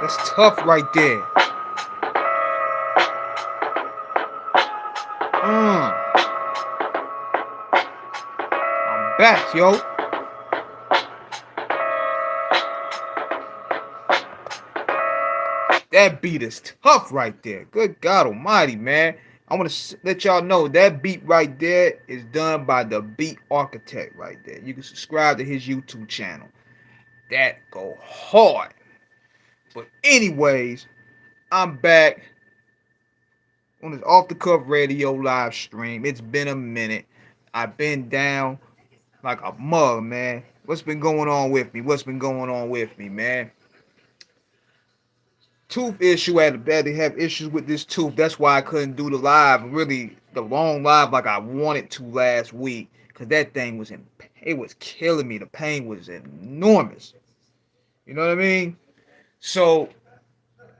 That's tough right there. I'm back, yo. That beat is tough right there. Good God Almighty, man. I want to let y'all know that beat right there is done by the Beat Architect right there. You can subscribe to his YouTube channel. That go hard. But anyways, I'm back on this off the cuff radio live stream. It's been a minute. I've been down like a mug, man. What's been going on with me? What's been going on with me, man? Tooth issue. I had to have issues with this tooth. That's why I couldn't do the live, really the long live like I wanted to last week. Cause that thing was it was killing me. The pain was enormous. You know what I mean? So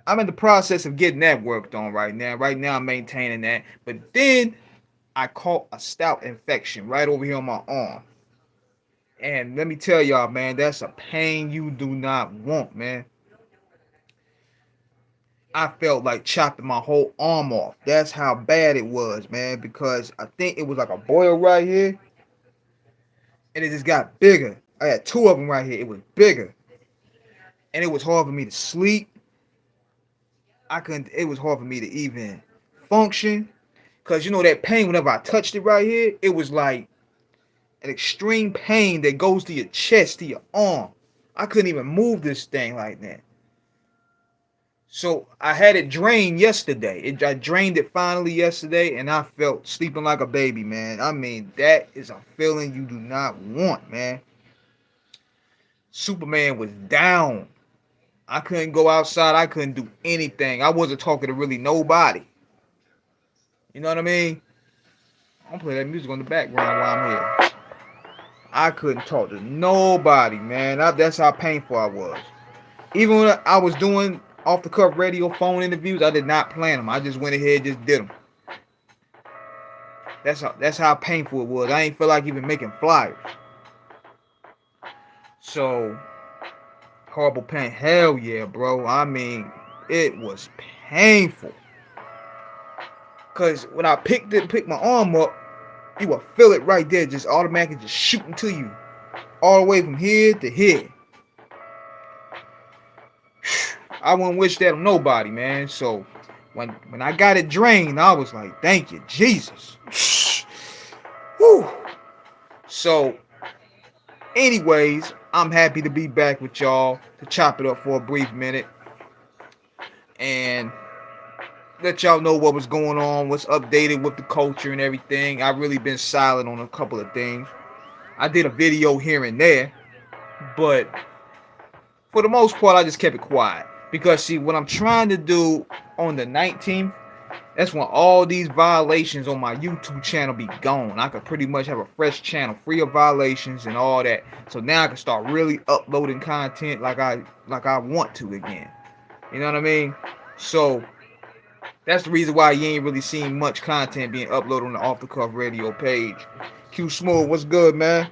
I'm in the process of getting that worked on right now. Right now I'm maintaining that. But then I caught a stout infection right over here on my arm. And let me tell y'all, man, that's a pain you do not want, man. I felt like chopping my whole arm off. That's how bad it was, man, because I think it was like a boil right here, and it just got bigger. I had two of them right here. It was bigger, and it was hard for me to sleep. It was hard for me to even function, because you know that pain whenever I touched it right here, it was like an extreme pain that goes to your chest, to your arm. I couldn't even move this thing like that. So I had it drained yesterday. I drained it finally yesterday, and I felt sleeping like a baby, man. I mean, that is a feeling you do not want, man. Superman was down. I couldn't go outside. I couldn't do anything. I wasn't talking to really nobody. You know what I mean? I'm playing that music on the background while I'm here. I couldn't talk to nobody, man. That's how painful I was. Even when I was doing off the cuff radio phone interviews, I did not plan them. I just went ahead and just did them. That's how painful it was. I ain't feel like even making flyers. So horrible pain. Hell yeah, bro. I mean, it was painful. Cause when I picked my arm up, you will feel it right there, just automatically just shooting to you, all the way from here to here. I wouldn't wish that on nobody, man. So when I got it drained, I was like, thank you, Jesus. Whew. So, anyways, I'm happy to be back with y'all to chop it up for a brief minute and let y'all know what was going on, what's updated with the culture and everything. I've really been silent on a couple of things. I did a video here and there, but for the most part, I just kept it quiet. Because, see, what I'm trying to do on the 19th, that's when all these violations on my YouTube channel be gone. I could pretty much have a fresh channel, free of violations and all that. So now I can start really uploading content like I want to again. You know what I mean? So that's the reason why you ain't really seen much content being uploaded on the Off the Cuff Radio page. Q Smooth, what's good, man?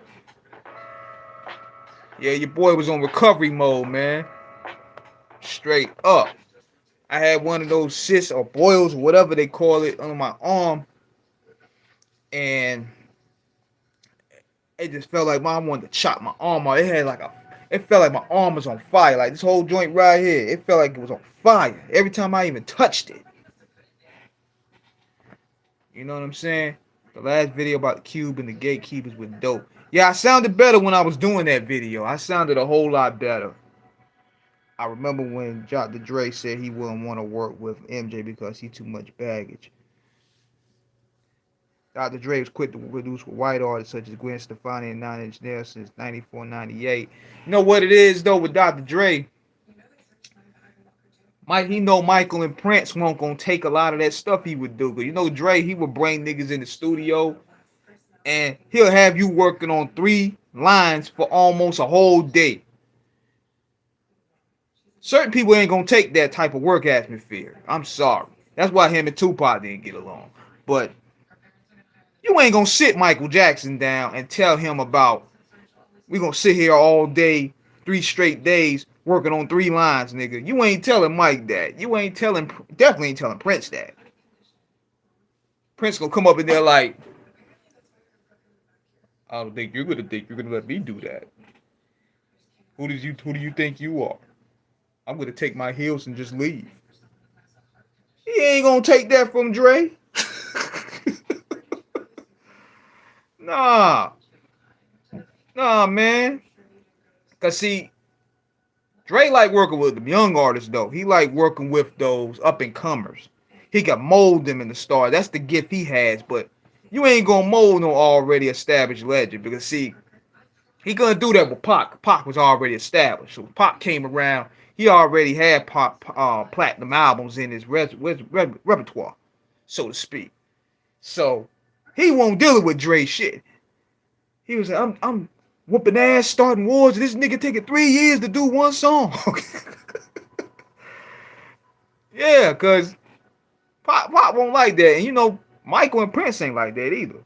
Yeah, your boy was on recovery mode, man. Straight up. I had one of those cysts or boils, whatever they call it, on my arm, and it just felt like I wanted to chop my arm off. It felt like my arm was on fire. Like this whole joint right here, it felt like it was on fire every time I even touched it. You know what I'm saying? The last video about the cube and the gatekeepers was dope. Yeah, I sounded better when I was doing that video. I sounded a whole lot better. I remember when Dr. Dre said he wouldn't want to work with MJ because he too much baggage. Dr. Dre was quick to produce with white artists such as Gwen Stefani and 9 Inch Nails since 94, 98. You know what it is, though, with Dr. Dre? He know Michael and Prince won't gonna take a lot of that stuff he would do. Cause you know Dre, he would bring niggas in the studio and he'll have you working on 3 lines for almost a whole day. Certain people ain't gonna take that type of work atmosphere. I'm sorry. That's why him and Tupac didn't get along. But you ain't gonna sit Michael Jackson down and tell him about, we gonna sit here all day, 3 straight days, working on 3 lines, nigga. You ain't telling Mike that. You ain't telling, definitely ain't telling Prince that. Prince gonna come up in there like, I don't think you're gonna let me do that. Who do you think you are? I'm gonna take my heels and just leave. He ain't gonna take that from Dre. Nah. Nah, man. Cause see, Dre like working with the young artists though. He like working with those up and comers. He can mold them in the star. That's the gift he has. But you ain't gonna mold no already established legend because see, he gonna do that with Pac. Pac was already established. So Pac came around. He already had pop platinum albums in his repertoire, so to speak. So he won't deal with Dre shit. He was like, I'm whooping ass, starting wars. This nigga taking 3 years to do one song. Yeah, cause Pop won't like that, and you know Michael and Prince ain't like that either.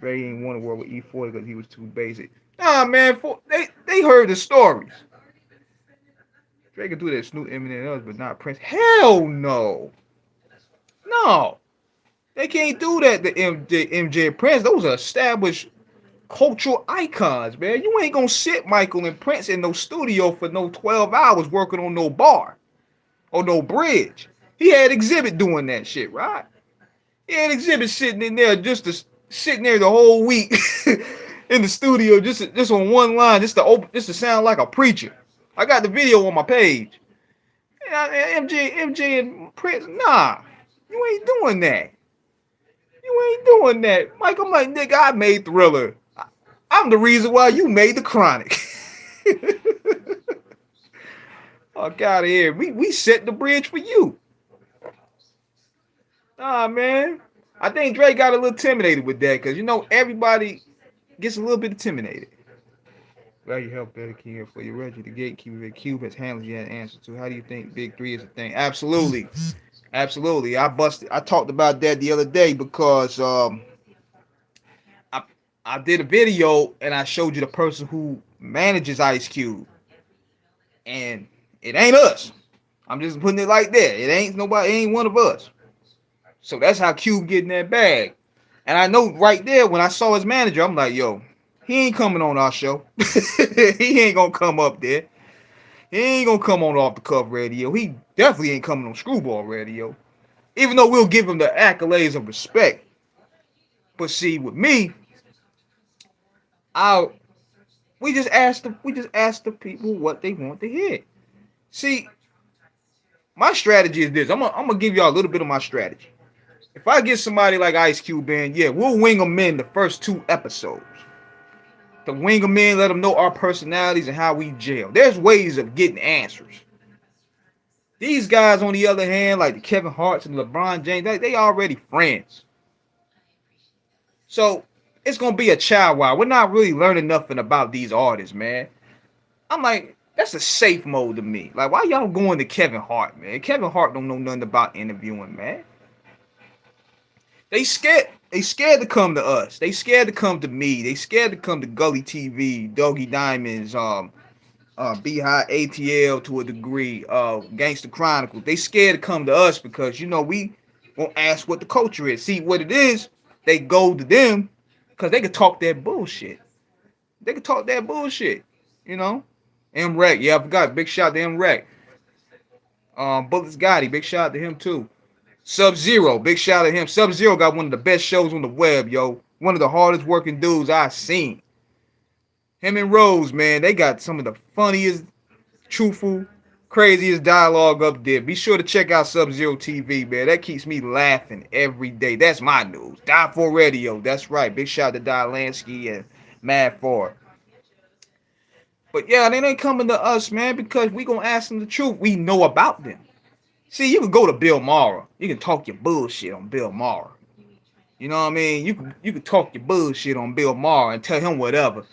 Dre ain't want to work with E40 because he was too basic. Nah, man, they heard the stories. Dre can do that Snoop, Eminem, and others, but not Prince. Hell no, no, they can't do that. The MJ and Prince, those are established cultural icons, man. You ain't gonna sit Michael and Prince in no studio for no 12 hours working on no bar or no bridge. He had Exhibit doing that shit, right? He had Exhibit sitting in there sitting there the whole week in the studio just on one line, just to sound like a preacher. I got the video on my page. MJ and Prince, nah, you ain't doing that. You ain't doing that. Mike, I'm like, nigga, I made Thriller. I'm the reason why you made the Chronic. Fuck out of here. We set the bridge for you. Nah, man. I think Drake got a little intimidated with that because, you know, everybody gets a little bit intimidated. Glad you helped better care for your Reggie, the gatekeeper that Cube has handled you had an answer to. How do you think Big 3 is a thing? Absolutely. Absolutely. I talked about that the other day because I did a video and I showed you the person who manages Ice Cube. And it ain't us. I'm just putting it like that. It ain't nobody, it ain't one of us. So that's how Cube get in that bag. And I know right there when I saw his manager, I'm like, yo, he ain't coming on our show. He ain't gonna come up there. He ain't gonna come on Off the Cuff Radio. He definitely ain't coming on Screwball Radio. Even though we'll give him the accolades of respect. But see, with me, we just asked the people what they want to hear. See, my strategy is this. I'm gonna give y'all a little bit of my strategy. If I get somebody like Ice Cube in, yeah, we'll wing them in the first 2 episodes. To wing them in, let them know our personalities and how we jail. There's ways of getting answers. These guys, on the other hand, like the Kevin Harts and LeBron James, they already friends. So it's gonna be a child while. We're not really learning nothing about these artists, man. I'm like, that's a safe mode to me. Like, why y'all going to Kevin Hart, man? Kevin Hart don't know nothing about interviewing, man. They scared to come to us. They scared to come to me. They scared to come to Gully TV, Doggy Diamonds, Beehive ATL to a degree, Gangster Chronicles. They scared to come to us because, you know, we won't ask what the culture is. See, what it is, they go to them because they can talk that bullshit. They can talk that bullshit, you know? M-Rec, yeah, I forgot. Big shout to M-Rec. Bullets Gotti, big shout out to him too. Sub-Zero, big shout out to him. Sub-Zero got one of the best shows on the web, yo. One of the hardest working dudes I've seen. Him and Rose, man, they got some of the funniest, truthful, craziest dialogue up there. Be sure to check out Sub-Zero TV, man. That keeps me laughing every day. That's my news. Die for Radio, that's right. Big shout out to Di Lansky and Mad 4. But yeah, they ain't coming to us, man, because we gonna ask them the truth. We know about them. See, you can go to Bill Maher. You can talk your bullshit on Bill Maher. You know what I mean? You can talk your bullshit on Bill Maher and tell him whatever.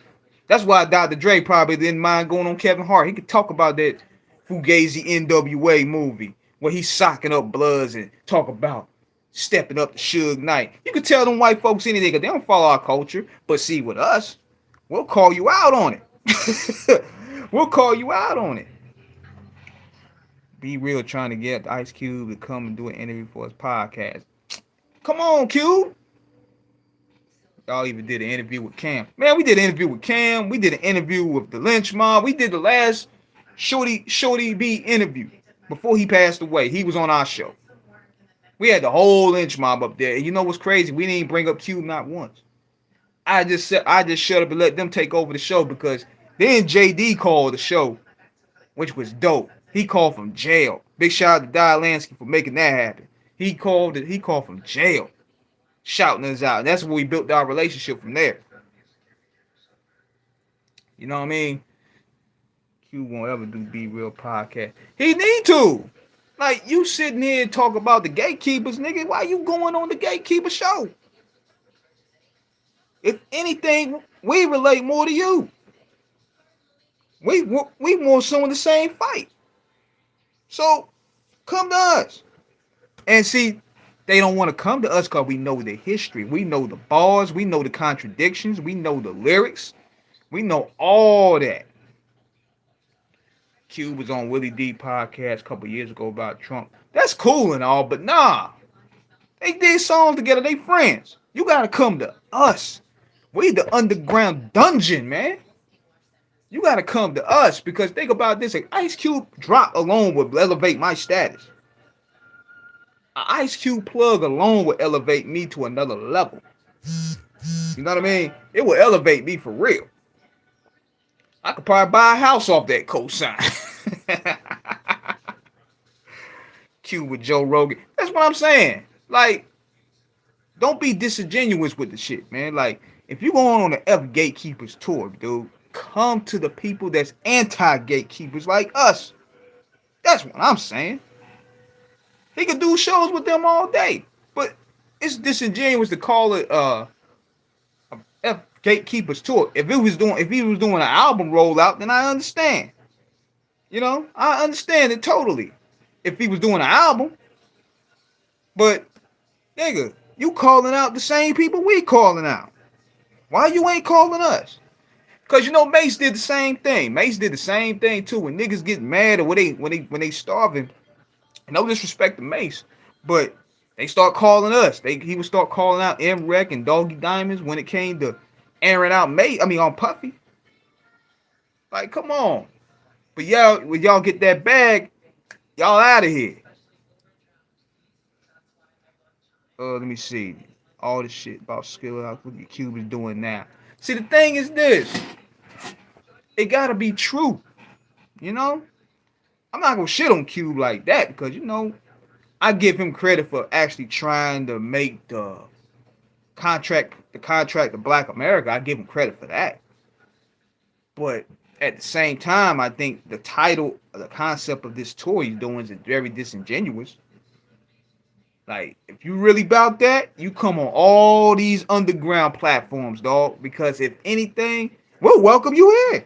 That's why Dr. Dre probably didn't mind going on Kevin Hart. He could talk about that Fugazi NWA movie where he's socking up Bloods and talk about stepping up to Suge Knight. You can tell them white folks anything because they don't follow our culture. But see, with us, we'll call you out on it. We'll call you out on it. Be Real trying to get Ice Cube to come and do an interview for his podcast. Come on, Cube. Y'all even did an interview with Cam. Man, we did an interview with Cam. We did an interview with the Lynch Mob. We did the last Shorty B interview before he passed away. He was on our show. We had the whole Lynch Mob up there. And you know what's crazy? We didn't bring up Cube not once. I just shut up and let them take over the show because then JD called the show, which was dope. He called from jail. Big shout out to Di Lansky for making that happen. He called from jail, shouting us out. And that's where we built our relationship from there. You know what I mean? Q won't ever do Be Real podcast. He need to. Like, you sitting here and talk about the gatekeepers, nigga. Why you going on the gatekeeper show? If anything, we relate more to you. We want some of the same fight. So, come to us. And see, they don't want to come to us because we know the history. We know the bars. We know the contradictions. We know the lyrics. We know all that. Q was on Willie D podcast a couple years ago about Trump. That's cool and all, but nah. They did songs together. They friends. You got to come to us. We the underground dungeon, man. You got to come to us because think about this. An Ice Cube drop alone would elevate my status. An Ice Cube plug alone would elevate me to another level. You know what I mean? It will elevate me for real. I could probably buy a house off that cosign. Q with Joe Rogan. That's what I'm saying. Like, don't be disingenuous with the shit, man. Like, if you going on the F Gatekeepers tour, dude, come to the people that's anti-gatekeepers like us. That's what I'm saying. He could do shows with them all day. But it's disingenuous to call it a F Gatekeepers tour. If he was doing an album rollout, then I understand. You know, I understand it totally. If he was doing an album. But nigga, you calling out the same people we calling out. Why you ain't calling us? Cause you know Mace did the same thing. Mace did the same thing too. When niggas get mad or when they starving, no disrespect to Mace, but they start calling us. He would start calling out M-Rec and Doggy Diamonds when it came to airing out on Puffy. Like, come on. But y'all, when y'all get that bag, y'all out of here. Let me see. All the shit about skill out what Cube is doing now. See, the thing is this. It gotta be true. You know? I'm not gonna shit on Cube like that because, you know, I give him credit for actually trying to make the contract of Black America. I give him credit for that. But at the same time, I think the title, the concept of this tour he's doing is very disingenuous. Like, if you really about that, you come on all these underground platforms, dog. Because if anything, we'll welcome you here.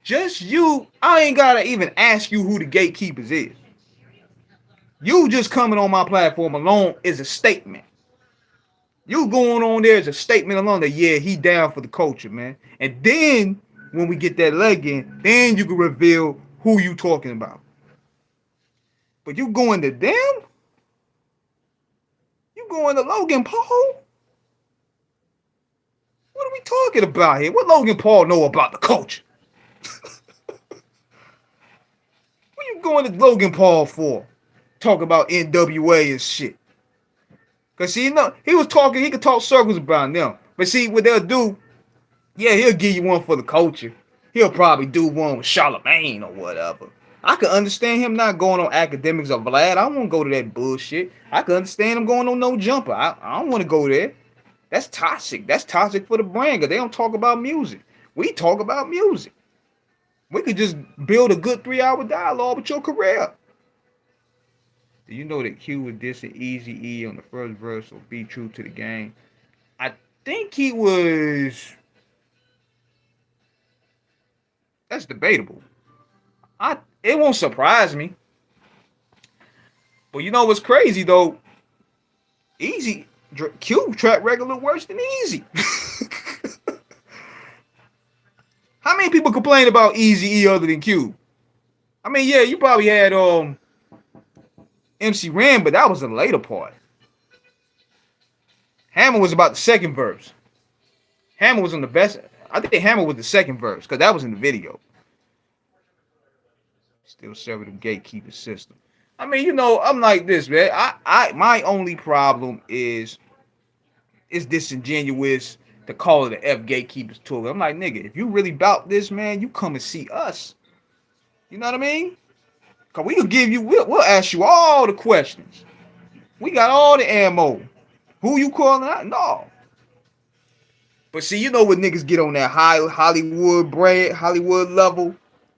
Just you, I ain't gotta even ask you who the gatekeepers is. You just coming on my platform alone is a statement. You going on there is a statement alone that, yeah, he down for the culture, man. And then, when we get that leg in, then you can reveal who you talking about. But you going to them? You going to Logan Paul? What are we talking about here? What Logan Paul know about the culture? What you going to Logan Paul for? Talk about NWA and shit. Cause see, you know, he could talk circles about them. But see, what they'll do, yeah, he'll give you one for the culture. He'll probably do one with Charlemagne or whatever. I can understand him not going on academics of Vlad. I don't want to go to that bullshit. I can understand him going on No Jumper. I don't want to go there. That's toxic. That's toxic for the brand. Cause they don't talk about music. We talk about music. We could just build a good 3-hour dialogue with your career. Do you know that Q was dissing Eazy-E on the first verse of Be True to the Game? I think he was... That's debatable. It won't surprise me. But you know what's crazy, though? Q track record look worse than Eazy. How many people complain about Eazy-E other than Q? I mean, yeah, you probably had MC Ren, but that was the later part. Hammer was about the second verse. Hammer was on the best. I think Hammer was the second verse because that was in the video. Still serving the gatekeeper system. I mean, I'm like this, man. My only problem is it's disingenuous to call it the F gatekeepers tour. I'm like, nigga, if you really bout this, man, you come and see us. You know what I mean? Cause we can give you, we'll ask you all the questions. We got all the ammo. Who you calling out? No. But see, when niggas get on that high Hollywood brand, Hollywood level,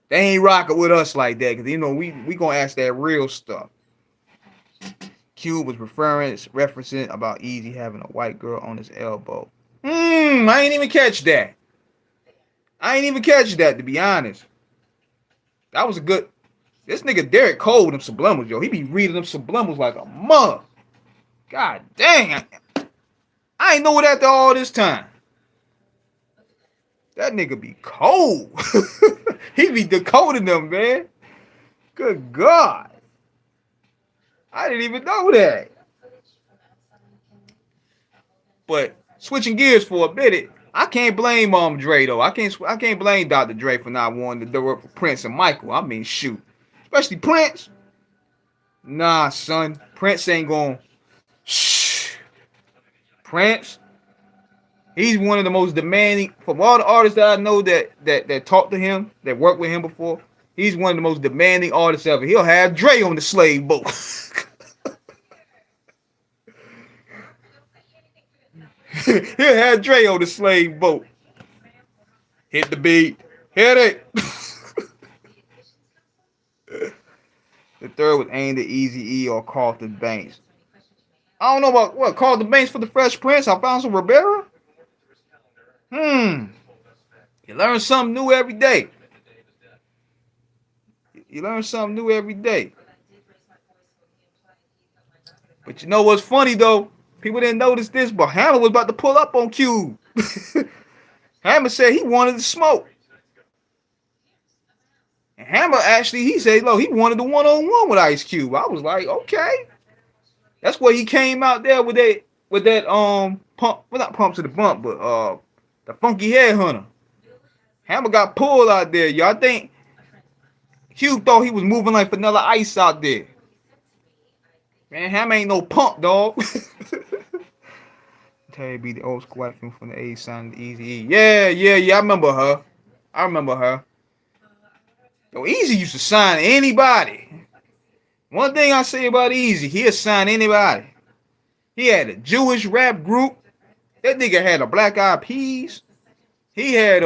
they ain't rocking with us like that. Cause we gonna ask that real stuff. Cube was referencing about Easy having a white girl on his elbow. I ain't even catch that. To be honest. That was a good. This nigga Derek Cole with them subliminals, yo. He be reading them subliminals like a mug. God dang. I ain't know it after all this time. That nigga be cold. He be decoding them, man. Good God. I didn't even know that. But switching gears for a minute, I can't blame Dre though. I can't blame Dr. Dre for not wanting to do it for Prince and Michael. I mean, shoot. Especially Prince. Nah, son. Prince ain't going. Shh. Prince. He's one of the most demanding, from all the artists that I know that talked to him, that worked with him before, he's one of the most demanding artists ever. He'll have Dre on the slave boat. He'll have Dre on the slave boat. Hit the beat. Hit it. The third was aimed at Eazy-E or Carlton Banks. I don't know about what, Carlton Banks for the Fresh Prince, Alfonso Ribeiro? You learn something new every day. But you know what's funny though? People didn't notice this, but Hammer was about to pull up on Cube. Hammer said he wanted to smoke. And Hammer actually, he said, look, he wanted the one-on-one with Ice Cube. I was like, okay. That's why he came out there with that pump, well, not pump to the bump, but the funky headhunter. Hammer got pulled out there, y'all. Think Cube thought he was moving like Vanilla Ice out there. Man, Hammer ain't no punk, dog. Talib be the old squad from the A sign the Eazy-E. Yeah, I remember her. Yo, Easy used to sign anybody. One thing I say about Easy, he'll sign anybody. He had a Jewish rap group. That nigga had a Black Eyed Peas. He had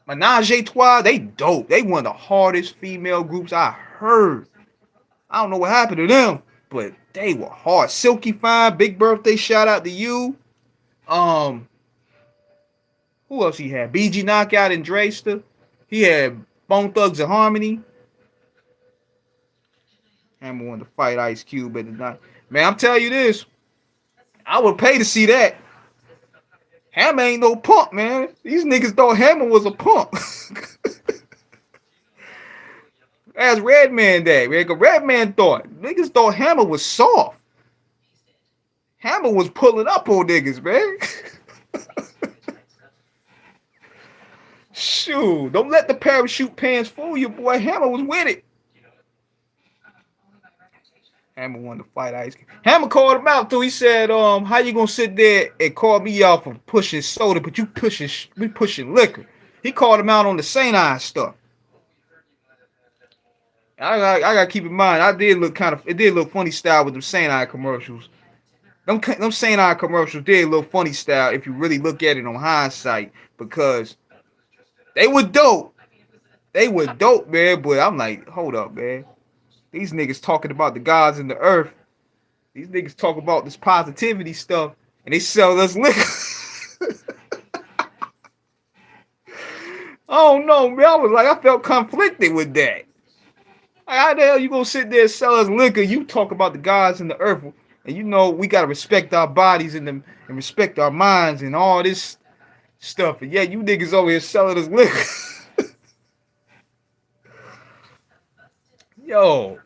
Menage a Trois. They dope. They one of the hardest female groups I heard. I don't know what happened to them, but they were hard. Silky Fine, big birthday shout out to you. Who else he had? BG Knockout and Drayster. He had Bone Thugs and Harmony. Hammer wanted to fight Ice Cube at the night. Man, I'm telling you this. I would pay to see that. Hammer ain't no punk, man. These niggas thought Hammer was a punk. As Redman Day, man. Redman niggas thought Hammer was soft. Hammer was pulling up on niggas, man. Shoot, don't let the parachute pants fool you, boy. Hammer was with it. Hammer wanted to fight Ice Cube. Hammer called him out too. He said, how you gonna sit there and call me out for pushing soda, but you pushing liquor? He called him out on the St. Ian stuff. I gotta keep in mind, it did look funny style with them St. Ian commercials. Them St. Ian commercials did look funny style if you really look at it on hindsight, because they were dope. Man, but I'm like, hold up, man. These niggas talking about the gods and the earth. These niggas talk about this positivity stuff, and they sell us liquor. Oh no, man. I felt conflicted with that. Like, how the hell you gonna sit there and sell us liquor? You talk about the gods and the earth, and we gotta respect our bodies and respect our minds and all this stuff. And yeah, you niggas over here selling us liquor. Yo,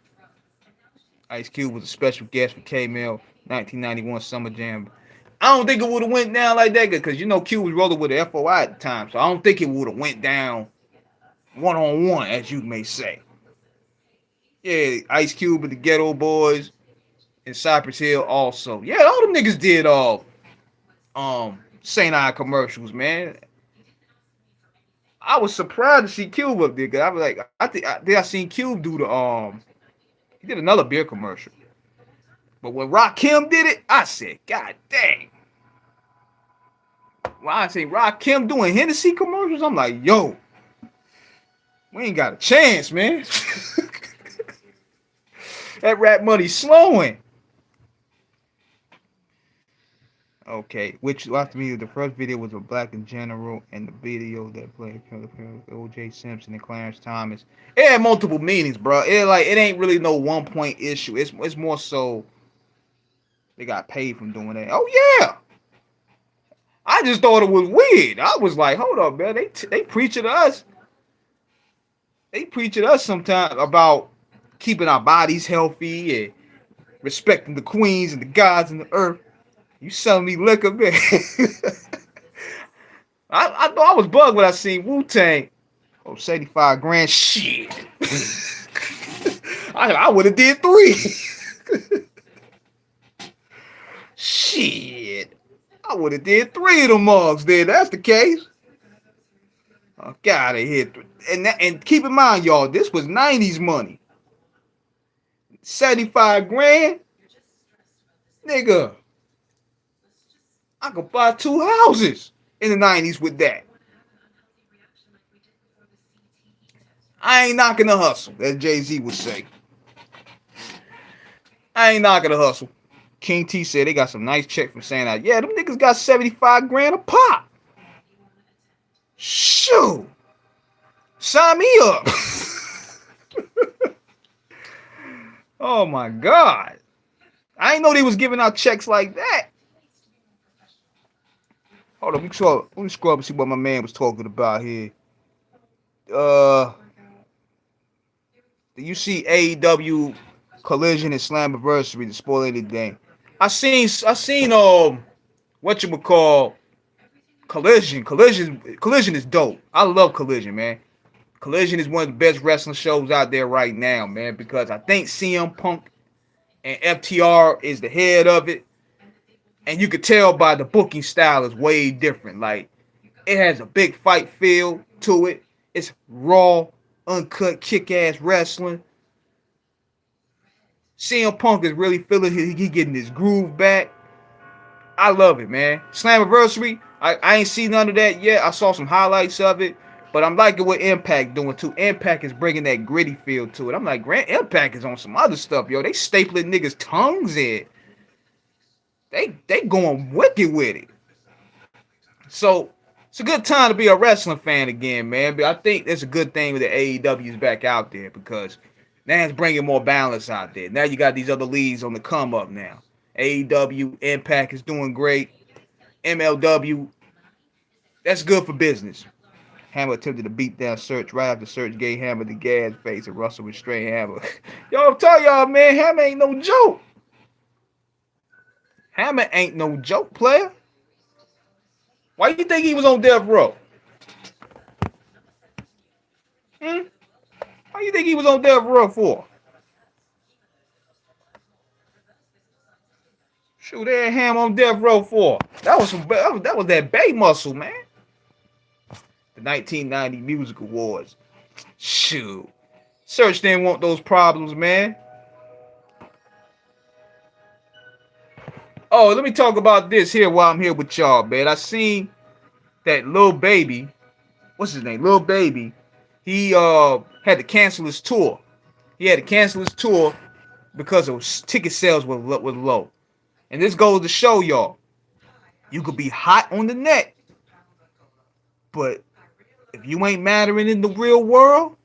Ice Cube was a special guest for K-Mill 1991 Summer Jam. I don't think it would have went down like that because you know Q was rolling with the FOI at the time, so I don't think it would have went down one on one, as you may say. Yeah, Ice Cube and the Ghetto Boys and Cypress Hill also. Yeah, all them niggas did St. I commercials, man. I was surprised to see Cube up there because I was like, I seen Cube do he did another beer commercial. But when Rakim did it, I said, God dang. When I see Rakim doing Hennessy commercials, I'm like, yo, we ain't got a chance, man. That rap money slowing. Okay, which after me, the first video was a Black in General, and the video that played O.J. Simpson and Clarence Thomas. It had multiple meanings, bro. It ain't really no 1 point issue. It's more so they got paid from doing that. Oh yeah, I just thought it was weird. I was like, hold up, man. They preach at us. They preach at us sometimes about keeping our bodies healthy and respecting the queens and the gods and the earth. You selling me liquor, man. I thought I was bugged when I seen Wu-Tang. Oh, 75 grand. Shit. I would have did 3. Shit. I would have did 3 of them mugs there. That's the case. I gotta hit. And keep in mind, y'all, this was 90s money. 75 grand? Nigga. I could buy 2 houses in the 90s with that. I ain't knocking the hustle, as Jay-Z would say. I ain't knocking the hustle. King T said they got some nice check from Santa. Yeah, them niggas got 75 grand a pop. Shoot. Sign me up. Oh my God. I ain't know they was giving out checks like that. Hold on, let me scroll up and see what my man was talking about here. Do you see AEW Collision and Slammiversary to spoil anything? I seen whatchamacall Collision. Collision is dope. I love Collision, man. Collision is one of the best wrestling shows out there right now, man, because I think CM Punk and FTR is the head of it. And you could tell by the booking style is way different. Like, it has a big fight feel to it. It's raw, uncut, kick-ass wrestling. CM Punk is really feeling he getting his groove back. I love it, man. Slammiversary, I ain't seen none of that yet. I saw some highlights of it. But I'm liking what Impact doing, too. Impact is bringing that gritty feel to it. I'm like, Impact is on some other stuff, yo. They stapling niggas' tongues in. They going wicked with it. So it's a good time to be a wrestling fan again, man. But I think it's a good thing with the AEW's back out there because now it's bringing more balance out there. Now you got these other leagues on the come up now. AEW, Impact is doing great. MLW, that's good for business. Hammer attempted to beat down Search right after Search gave Hammer the gas face and Russell restrained Hammer. Yo, I'm telling y'all, man, Hammer ain't no joke. Hammer ain't no joke, player. Why you think he was on death row? Why you think he was on death row for? Shoot, they had Ham on death row for. That was that Bay muscle, man. The 1990 Music Awards. Shoot. Search didn't want those problems, man. Oh, let me talk about this here while I'm here with y'all, man. I seen that Lil Baby, what's his name? Lil Baby, he had to cancel his tour. He had to cancel his tour because of ticket sales were low. And this goes to show y'all, you could be hot on the net, but if you ain't mattering in the real world,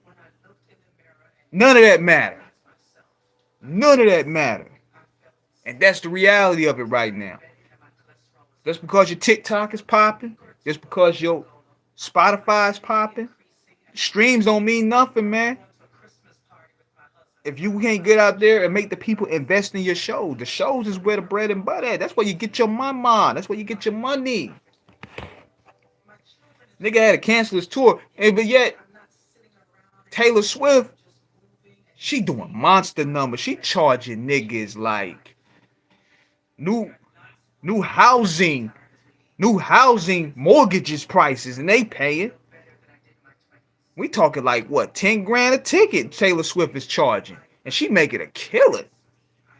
none of that matter. None of that matter. And that's the reality of it right now. Just because your TikTok is popping, just because your Spotify is popping, streams don't mean nothing, man. if you can't get out there and make the people invest in your show, the shows is where the bread and butter at. That's where you get your mama. That's where you get your money. Nigga had to cancel his tour, and but yet Taylor Swift, she doing monster numbers. She charging niggas like new new housing, new housing mortgages prices, and they paying. We talking like what, 10 grand a ticket Taylor Swift is charging. And she making a killer.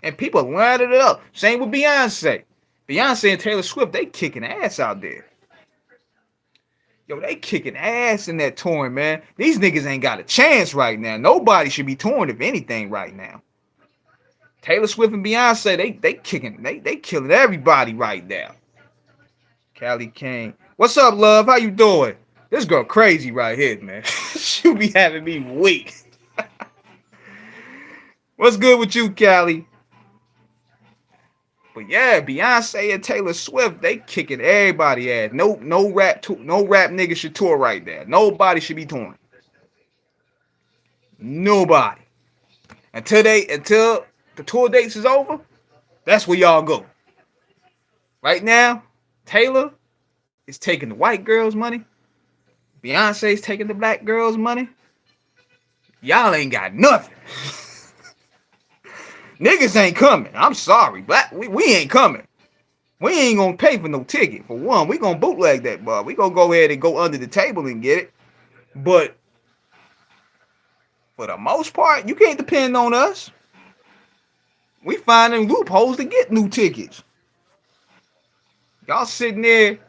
And people lining it up. Same with Beyonce. Beyonce and Taylor Swift, they kicking ass out there. Yo, they kicking ass in that touring, man. These niggas ain't got a chance right now. Nobody should be touring, if anything, right now. Taylor Swift and Beyonce, they killing everybody right now. Callie Kane. What's up, love? How you doing? This girl crazy right here, man. She be having me weak. What's good with you, Callie? But yeah, Beyonce and Taylor Swift, they kicking everybody ass. No rap nigga should tour right there. Nobody should be touring. Nobody. Until the tour dates is over, that's where y'all go. Right now, Taylor is taking the white girls' money. Beyonce's taking the black girls' money. Y'all ain't got nothing. Niggas ain't coming. I'm sorry, but we ain't coming. We ain't gonna pay for no ticket. For one, we gonna bootleg that, bud. We gonna go ahead and go under the table and get it. But for the most part, you can't depend on us. We finding loopholes to get new tickets. Y'all sitting there,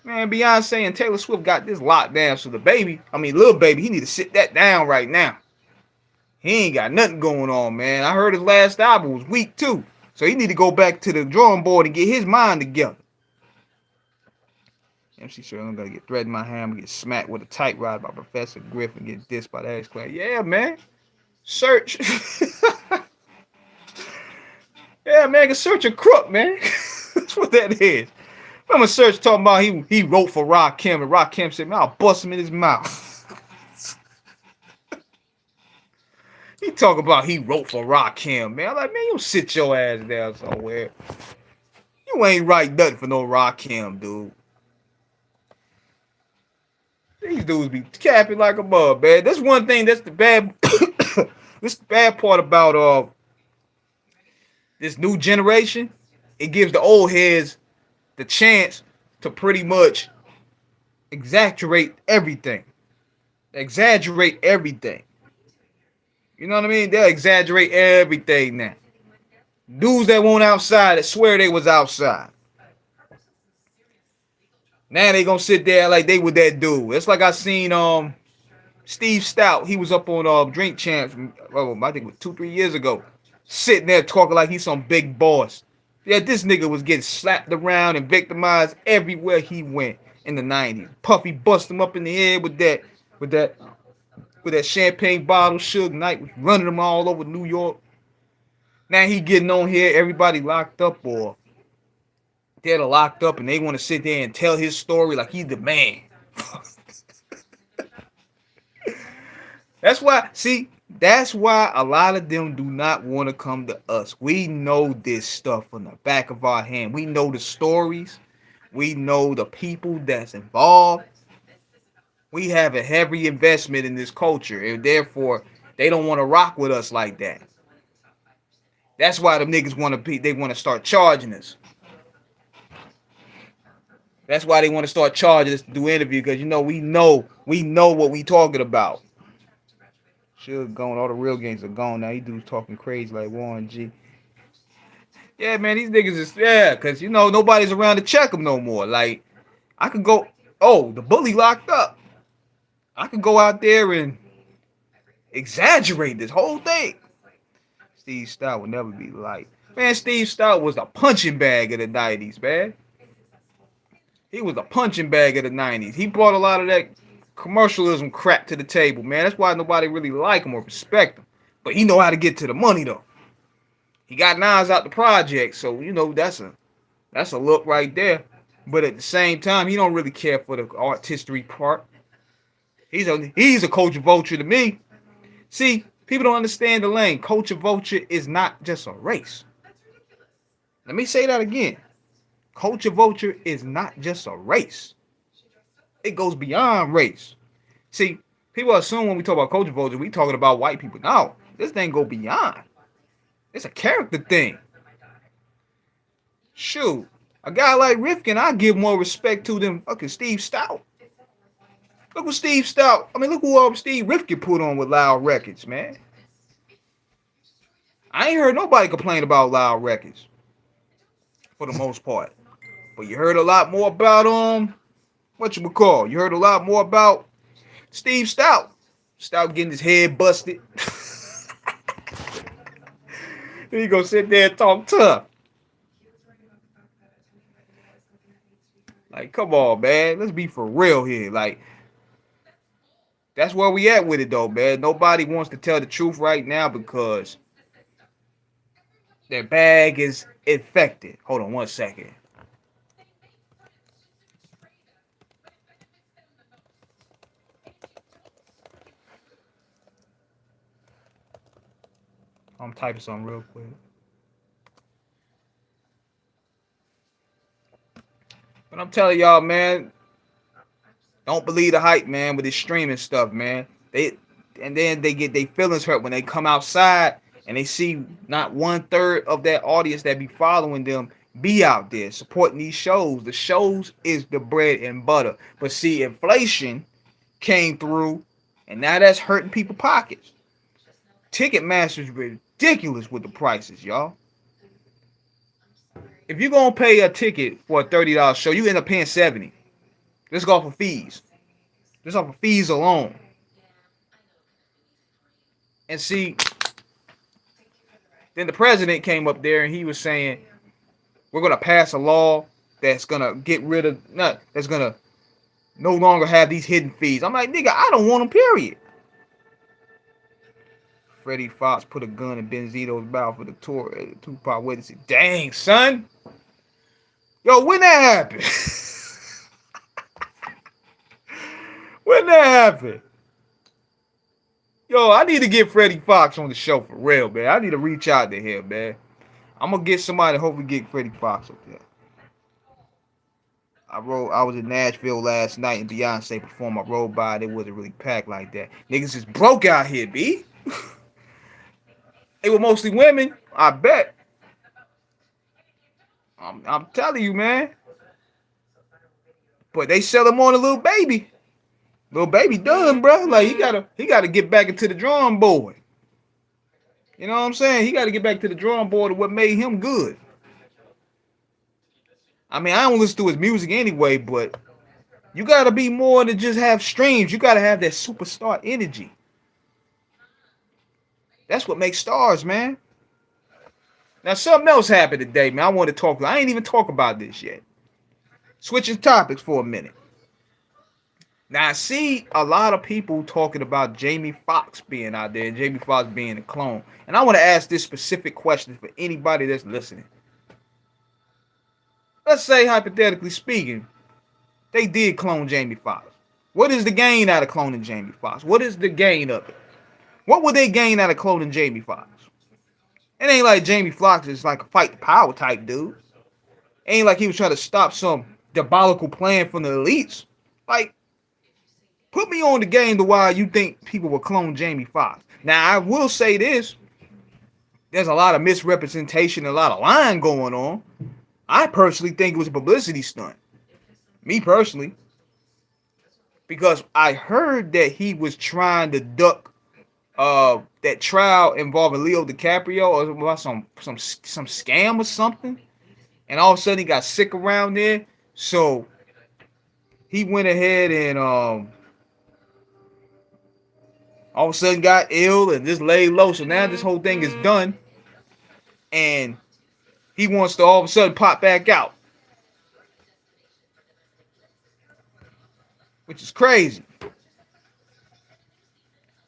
man. Beyonce and Taylor Swift got this locked down. So the little baby, he need to sit that down right now. He ain't got nothing going on, man. I heard his last album was weak too. So he need to go back to the drawing board and get his mind together. MC sure I'm gonna get threatened in my hand, get smacked with a tight rod by Professor Griffin, get dissed by the X-Clan. Yeah, man. Search. Yeah, man, can search a crook, man. That's what that is. Remember Search talking about he wrote for Rakim, and Rakim said, man, I'll bust him in his mouth. He talk about he wrote for Rakim, man. I'm like, man, you sit your ass down somewhere. You ain't write nothing for no Rakim, dude. These dudes be capping like a mug, man. That's one thing. That's the bad. This the bad part about this new generation. It gives the old heads the chance to pretty much exaggerate everything. You know what I mean? They'll exaggerate everything now. Dudes that went outside that swear they was outside. Now they gonna sit there like they with that dude. It's like I seen Steve Stout. He was up on Drink Champs. I think it was 2-3 years ago. Sitting there talking like he's some big boss. Yeah, this nigga was getting slapped around and victimized everywhere he went in the 90s. Puffy bust him up in the head with that champagne bottle. Suge Knight was running them all over New York. Now he getting on here, everybody locked up, or they're locked up, and they want to sit there and tell his story like he's the man. That's why a lot of them do not want to come to us. We know this stuff from the back of our hand. We know the stories. We know the people that's involved. We have a heavy investment in this culture, and therefore they don't want to rock with us like that. That's why the niggas want to start charging us. That's why they want to start charging us to do interviews, because we know what we talking about. Suge gone, all the real games are gone now. These dudes talking crazy like Warren G. Yeah, man, these niggas is because nobody's around to check them no more. Like, I could go, the bully locked up. I could go out there and exaggerate this whole thing. Steve Stout would never be like, man, Steve Stout was a punching bag of the 90s, man. He was a punching bag of the 90s. He brought a lot of that commercialism crap to the table, man. That's why nobody really like him or respect him. But he know how to get to the money, though. He got Nas out the project, so, that's a look right there. But at the same time, he don't really care for the artistry part. He's a culture vulture to me. See, People don't understand the lane. Culture vulture is not just a race. Let me say that again. Culture vulture is not just a race. It goes beyond race. See, people assume when we talk about culture vulture, we talking about white people. No, this thing go beyond. It's a character thing. Shoot, a guy like Rifkin, I give more respect to than fucking Steve Stout. Look what Steve Stout, look who Steve Rifkin put on with Loud Records, man. I ain't heard nobody complain about Loud Records, for the most part. But you heard a lot more about, you heard a lot more about Steve Stout. Stout getting his head busted. He gonna sit there and talk tough. Like, come on, man. Let's be for real here. Like, that's where we at with it, though, man. Nobody wants to tell the truth right now because their bag is infected. Hold on one second. I'm typing something real quick. But I'm telling y'all, man, don't believe the hype, man, with this streaming stuff, man. Then they get their feelings hurt when they come outside and they see not 1/3 of that audience that be following them be out there supporting these shows. The shows is the bread and butter. But see, inflation came through, and now that's hurting people's pockets. Ticketmaster's ridiculous with the prices, y'all. If you're gonna pay a ticket for a $30 show, you end up paying $70. Let's go off of fees. Just off of fees alone. And see, then the president came up there and he was saying, we're gonna pass a law that's gonna get rid of that's gonna no longer have these hidden fees. I'm like, nigga, I don't want them, period. Freddie Fox put a gun in Benzito's mouth for the tour. Tupac witness. Dang, son. Yo, when that happened? When that happened? Yo, I need to get Freddie Fox on the show for real, man. I need to reach out to him, man. I'm gonna get somebody to hopefully get Freddie Fox up there. I was in Nashville last night and Beyonce performed. I rode by, it wasn't really packed like that. Niggas is broke out here, B. They were mostly women, I bet. I'm telling you, man. But they sell him on a little baby. Little baby done, bro. Like he gotta get back into the drawing board. You know what I'm saying? He gotta get back to the drawing board of what made him good. I don't listen to his music anyway, but you gotta be more than just have streams. You gotta have that superstar energy. That's what makes stars, man. Now, something else happened today, man. I want to talk. I ain't even talk about this yet. Switching topics for a minute. Now, I see a lot of people talking about Jamie Foxx being out there and Jamie Foxx being a clone. And I want to ask this specific question for anybody that's listening. Let's say, hypothetically speaking, they did clone Jamie Foxx. What is the gain out of cloning Jamie Foxx? What is the gain of it? What would they gain out of cloning Jamie Foxx? It ain't like Jamie Foxx is like a fight the power type dude. It ain't like he was trying to stop some diabolical plan from the elites. Like, put me on the game to why you think people will clone Jamie Foxx. Now, I will say this. There's a lot of misrepresentation and a lot of lying going on. I personally think it was a publicity stunt. Me personally. Because I heard that he was trying to duck that trial involving Leo DiCaprio or about some scam or something. And all of a sudden he got sick around there. So he went ahead and all of a sudden got ill and just laid low. So now this whole thing is done. And he wants to all of a sudden pop back out. Which is crazy.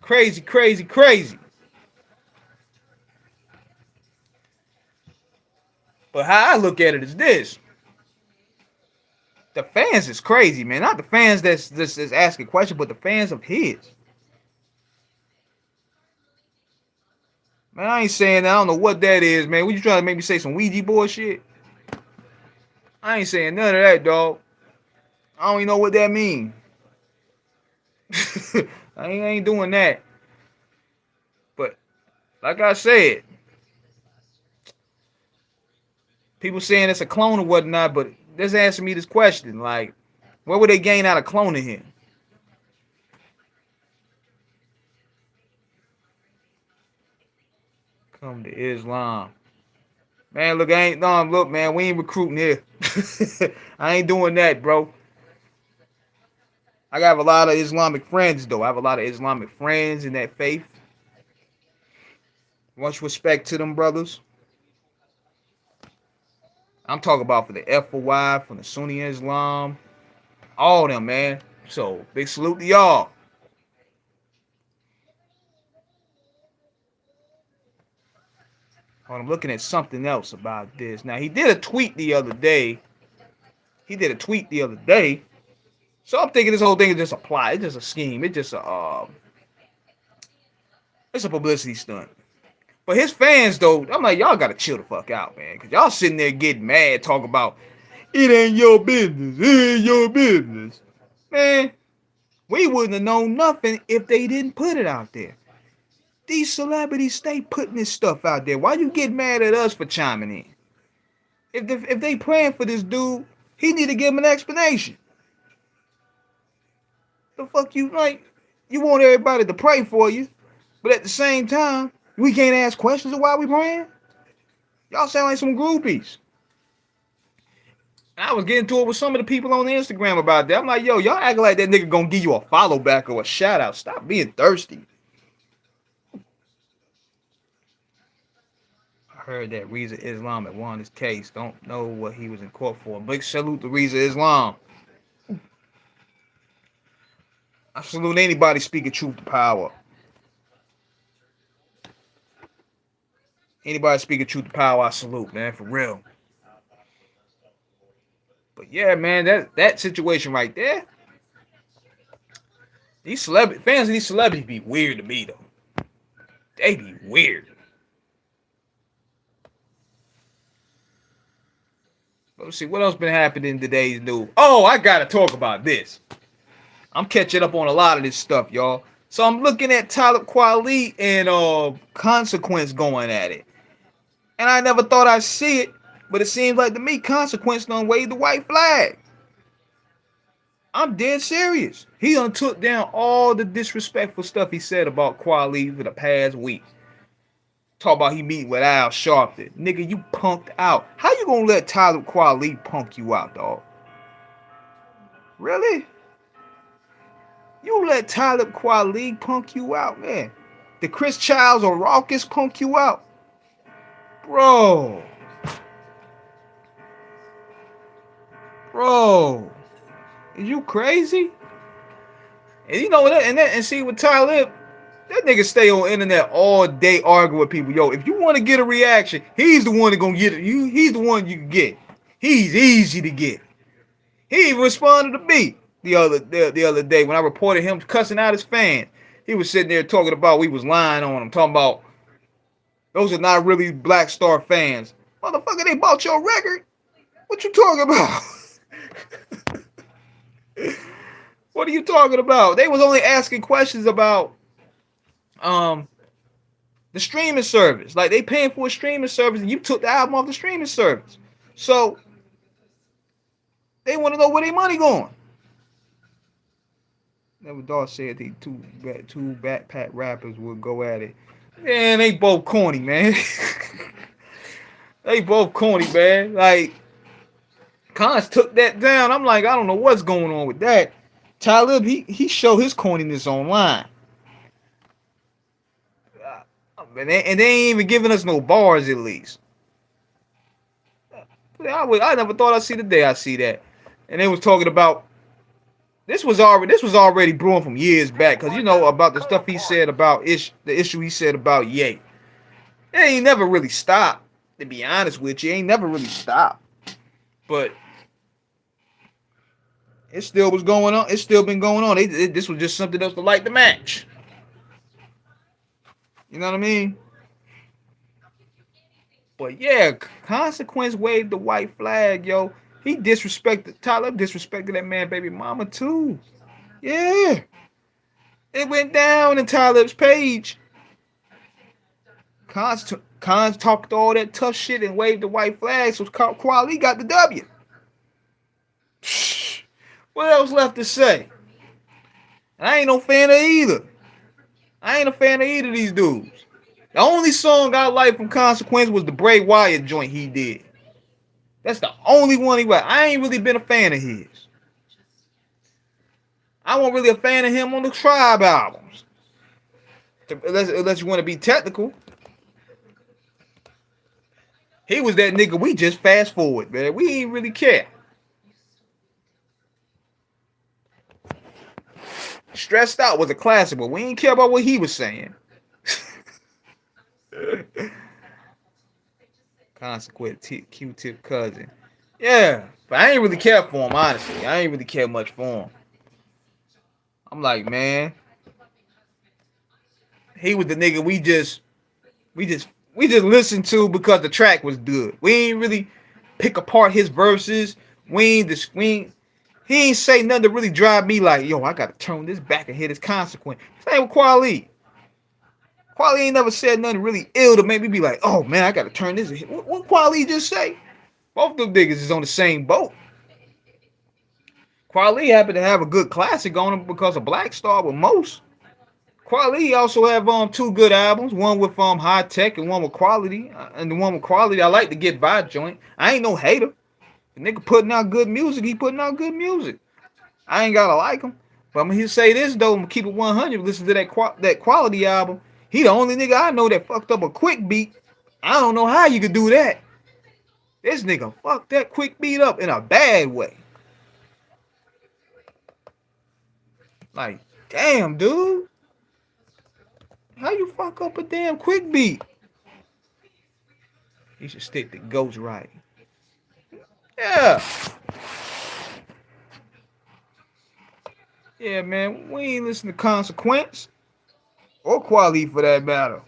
Crazy, crazy, crazy. But how I look at it is this. The fans is crazy, man. Not the fans that's asking questions, but the fans of his. Man, I ain't saying that. I don't know what that is, man. What you trying to make me say some Ouija bullshit? I ain't saying none of that, dog. I don't even know what that mean. I ain't doing that. But like I said, people saying it's a clone or whatnot, but just answer me this question. Like, what would they gain out of cloning him? Come to Islam. Man, look, look, man, we ain't recruiting here. I ain't doing that, bro. I got a lot of Islamic friends, though. I have a lot of Islamic friends in that faith. Much respect to them brothers. I'm talking about for the FOI, from the Sunni Islam, all them, man. So, big salute to y'all. I'm looking at something else about this. Now, he did a tweet the other day. So I'm thinking this whole thing is just a plot. It's just a scheme. It's a publicity stunt. But his fans, though, I'm like, y'all gotta chill the fuck out, man. Cause y'all sitting there getting mad, talking about it ain't your business. It ain't your business. Man, we wouldn't have known nothing if they didn't put it out there. These celebrities stay putting this stuff out there. Why you get mad at us for chiming in? If they praying for this dude, he need to give him an explanation. The fuck you like? You want everybody to pray for you, but at the same time, we can't ask questions of why we praying? Y'all sound like some groupies. I was getting to it with some of the people on Instagram about that. I'm like, yo, y'all acting like that nigga gonna give you a follow back or a shout out. Stop being thirsty. I heard that Reza Islam had won his case. Don't know what he was in court for. Big salute to Reza Islam. I salute anybody speaking truth to power. Anybody speaking truth to power, I salute, man, for real. But yeah, man, that situation right there. These celebrity fans of these celebrities be weird to me though. They be weird. Let's see what else been happening in today's news. Oh, I gotta talk about this. I'm catching up on a lot of this stuff, y'all. So I'm looking at Talib Kweli and Consequence going at it. And I never thought I'd see it, but it seems like to me Consequence done waved the white flag. I'm dead serious. He done took down all the disrespectful stuff he said about Kweli for the past week. Talk about he meeting with Al Sharpton. Nigga, you punked out. How you gonna let Talib Kweli punk you out, dog? Really? You let Talib Kweli punk you out, man? The Chris Childs or Raucus punk you out? Bro. Bro. Is you crazy? And you know that, and see with Talib, that nigga stay on the internet all day arguing with people. Yo, if you want to get a reaction, he's the one that gonna get it. He's the one you can get. He's easy to get. He even responded to me the other day when I reported him cussing out his fans. He was sitting there talking about we was lying on him, talking about those are not really Black Star fans. Motherfucker, they bought your record. What you talking about? What are you talking about? They was only asking questions about the streaming service. Like they paying for a streaming service and you took the album off the streaming service. So they want to know where their money going. Never thought said the two backpack rappers would go at it. Man, they both corny, man. They both corny, man. Like Cons took that down. I'm like, I don't know what's going on with that. Talib, he showed his corniness online. And they ain't even giving us no bars at least. I never thought I'd see the day I see that. And they was talking about this was already brewing from years back, because you know about the stuff he said about the issue he said about Ye. It ain't never really stopped, to be honest with you. It ain't never really stopped. But it still was going on. It's still been going on. This was just something else to light the match. You know what I mean? But yeah, Consequence waved the white flag, yo. He disrespected Talib, disrespected that man, baby mama too. Yeah, it went down in Talib's page. Cons talked all that tough shit and waved the white flag, so Kweli got the W. What else left to say? I ain't no fan of either. I ain't a fan of either of these dudes. The only song I like from Consequence was the Bray Wyatt joint he did. That's the only one he wrote. I ain't really been a fan of his. I wasn't really a fan of him on the Tribe albums. Unless you want to be technical. He was that nigga we just fast forward, man. We ain't really care. Stressed Out was a classic, but we ain't care about what he was saying. Consequent Q-Tip cousin. Yeah, but I ain't really care for him, honestly. I ain't really care much for him. I'm like, man, he was the nigga we just listened to because the track was good. We ain't really pick apart his verses. He ain't say nothing to really drive me like, yo, I gotta turn this back and hear this Consequence. Same with Kweli. Kweli ain't never said nothing really ill to make me be like, oh man, I gotta turn this. What Kweli just say? Both of them niggas is on the same boat. Kweli happened to have a good classic on him because of Black Star with most. Kweli also have two good albums, one with High Tech and one with Quality. And the one with Quality, I like the Get By joint. I ain't no hater. The nigga putting out good music, he putting out good music. I ain't gotta like him. But I'm gonna say this though, I'm gonna keep it 100. Listen to that Quality album. He the only nigga I know that fucked up a quick beat. I don't know how you could do that. This nigga fucked that quick beat up in a bad way. Like, damn, dude. How you fuck up a damn quick beat? You should stick to ghostwriting. Yeah. Yeah, man. We ain't listen to Consequence. Or Quality for that matter.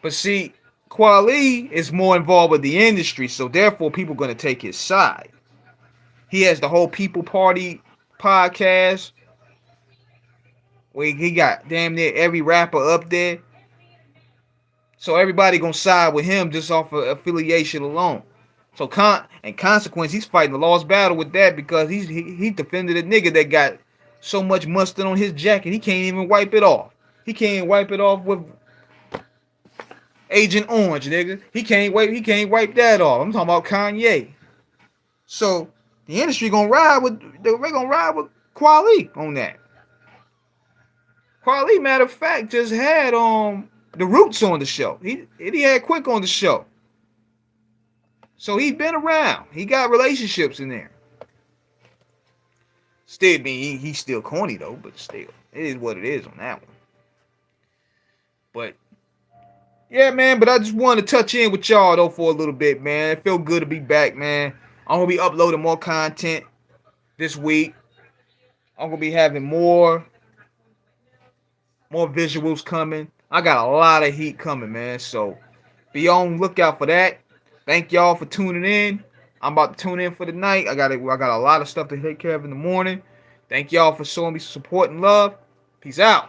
But see, Kweli is more involved with the industry, so therefore people are going to take his side. He has the whole People Party podcast where he got damn near every rapper up there. So everybody going to side with him just off of affiliation alone. So Consequence, he's fighting a lost battle with that because he defended a nigga that got so much mustard on his jacket he can't even wipe it off. He can't wipe it off with Agent Orange, nigga. He can't wipe that off. I'm talking about Kanye. So the industry gonna ride with Kweli on that. Kweli, matter of fact, just had the Roots on the show. He had Quick on the show. So he's been around. He got relationships in there. Still he's still corny though, but still. It is what it is on that one. But yeah, man, but I just wanted to touch in with y'all though for a little bit, man. It felt good to be back, man. I'm gonna be uploading more content this week. I'm gonna be having more visuals coming. I got a lot of heat coming, man. So be on lookout for that. Thank y'all for tuning in. I'm about to tune in for the night. I got a lot of stuff to take care of in the morning. Thank y'all for showing me support and love. Peace out.